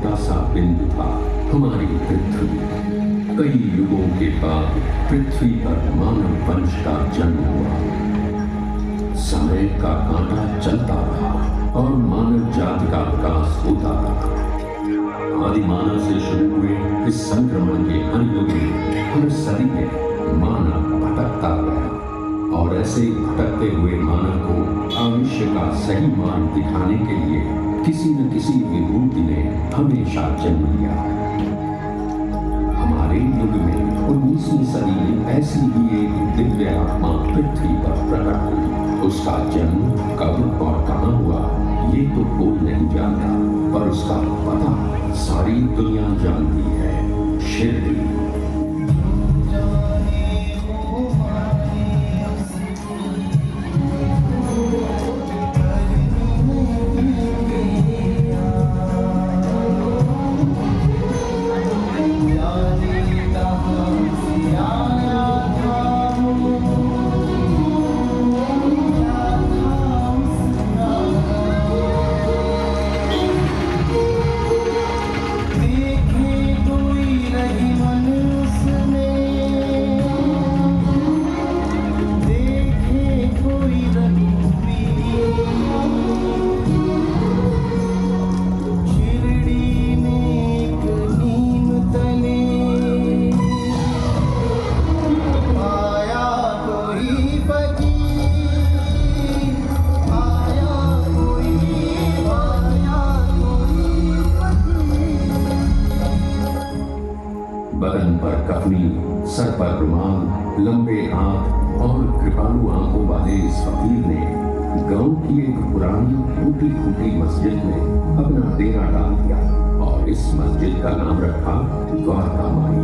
छोटा सा बिंदु था, हमारी पृथ्वी। कई युगों के बाद पृथ्वी पर मानव वंश का जन्म हुआ। समय का कांटा चलता रहा और मानव जाति का विकास होता रहा। आदिमानव से शुरू हुए इस संक्रमण के हर युग में, हर सदी में मानव भटकता गया और ऐसे भटकते हुए मानव को आयुष्य का सही मार्ग दिखाने के लिए किसी न किसी विभूति ने हमेशा जन्म लिया। हमारे युग में 19वीं सदी में ऐसी ही एक दिव्य आत्मा पृथ्वी पर प्रकट हुई। उसका जन्म कब और कहां हुआ ये तो कोई नहीं जानता, पर उसका पता सारी दुनिया जानती है। शिरडी। बदन पर कफनी, सर पर रुमाल, लंबे हाथ और कृपालु आंखों वाले इस फकीर ने गांव की एक पुरानी टूटी फूटी मस्जिद में अपना डेरा डाल दिया और इस मस्जिद का नाम रखा द्वारका माई।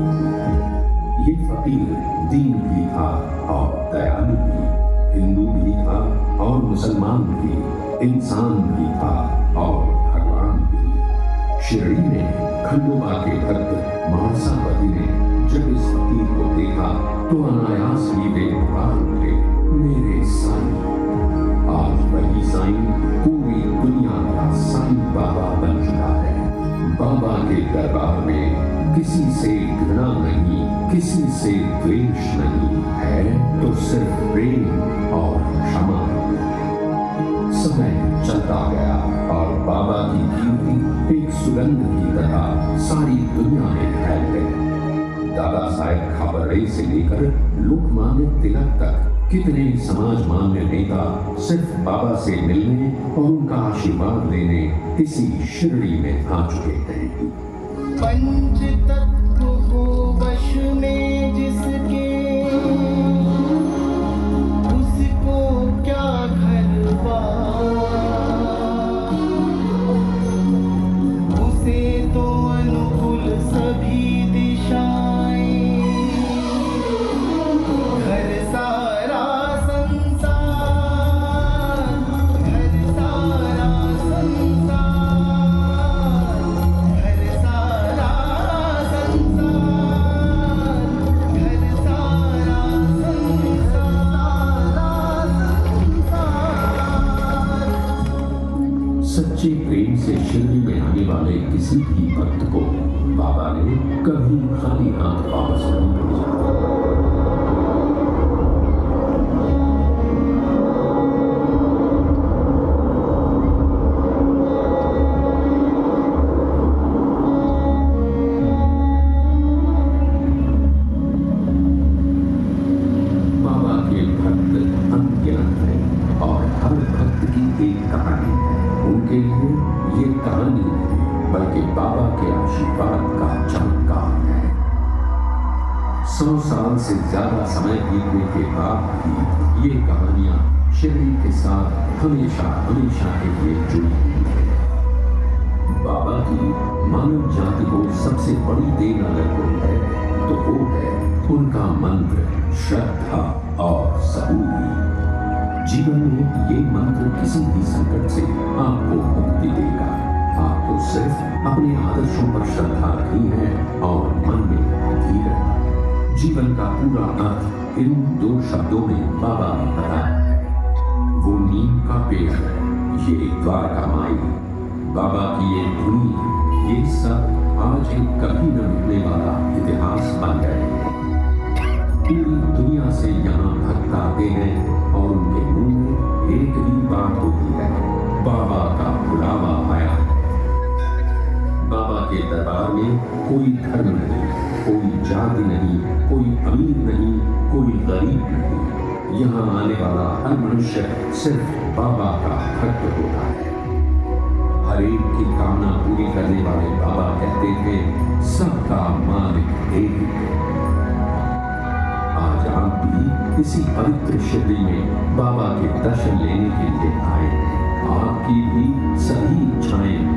ये फकीर दीन भी था और दयालु भी, हिंदू भी था और मुसलमान भी, इंसान भी था और भगवान भी। शिरडी में खंडोबा के भक्त महासापति ने जब इस फकीर को देखा तो अनायास ही वे पुकार उठे, मेरे साईं। आज वही साईं पूरी दुनिया का साईं बाबा बन चुका है। बाबा के दरबार में किसी से घृणा नहीं, किसी से द्वेष नहीं है, तो सिर्फ प्रेम और क्षमा। समय चलता गया और बाबा की कीर्ति एक सुगंध की तरह सारी दुनिया में फैल गई। दादा साहेब खापरे से लेकर लोकमान्य तिलक तक कितने समाज मान्य नेता सिर्फ बाबा से मिलने और उनका आशीर्वाद लेने इसी शिरडी में आ चुके हैं। पंच तत्व को वश में जिसके, उसको क्या घरवा, उसे तो अनुकूल सभी दिशाएं, घर सारा संसार, घर सारा संसार, घर सारा संसार, घर सारा संसार। सच्चे प्रेम से शिरडी में आने वाले किसी भी भक्त को बाबा ने कभी खाली हाथ वापस नहीं भेजा। बाबा के भक्त अनगिनत हैं और हर भक्त की एक कहानी है। उनके लिए ये कहानी नहीं बल्कि बाबा के आशीर्वाद का चमत्कार है। 100 साल से ज्यादा समय बीतने के बाद भी ये कहानियां शिरडी के साथ हमेशा हमेशा के लिए जुड़ी हुई है। बाबा की मानव जाति को सबसे बड़ी देन अगर कोई है तो वो है उनका मंत्र, श्रद्धा और सबूरी। जीवन में ये मंत्र किसी भी संकट से आपको मुक्ति देगा। आपको सिर्फ अपने आदर्शों पर श्रद्धा रखनी है और मन में धीरज। जीवन का पूरा अर्थ इन 2 शब्दों में बाबा ने बताया। वो नीम का पेड़, ये द्वारका माई। बाबा की ये धुनी, ये सब आज एक कभी न मिटने वाला इतिहास बन गए। पूरी दुनिया से यहाँ भक्त आते हैं और उनके मुंह में एक ही बात होती है, बाबा का बुलावा आया है। बाबा के दरबार में कोई धर्म नहीं, कोई जाति नहीं, कोई अमीर नहीं, कोई गरीब नहीं। यहाँ आने वाला हर मनुष्य सिर्फ बाबा का भक्त होता है। हर एक की कामना पूरी करने वाले बाबा कहते थे, सबका मालिक एक है। आज आप भी इसी पवित्र शिवलिंग में बाबा के दर्शन लेने के लिए आए। आपकी भी सभी इच्छाएं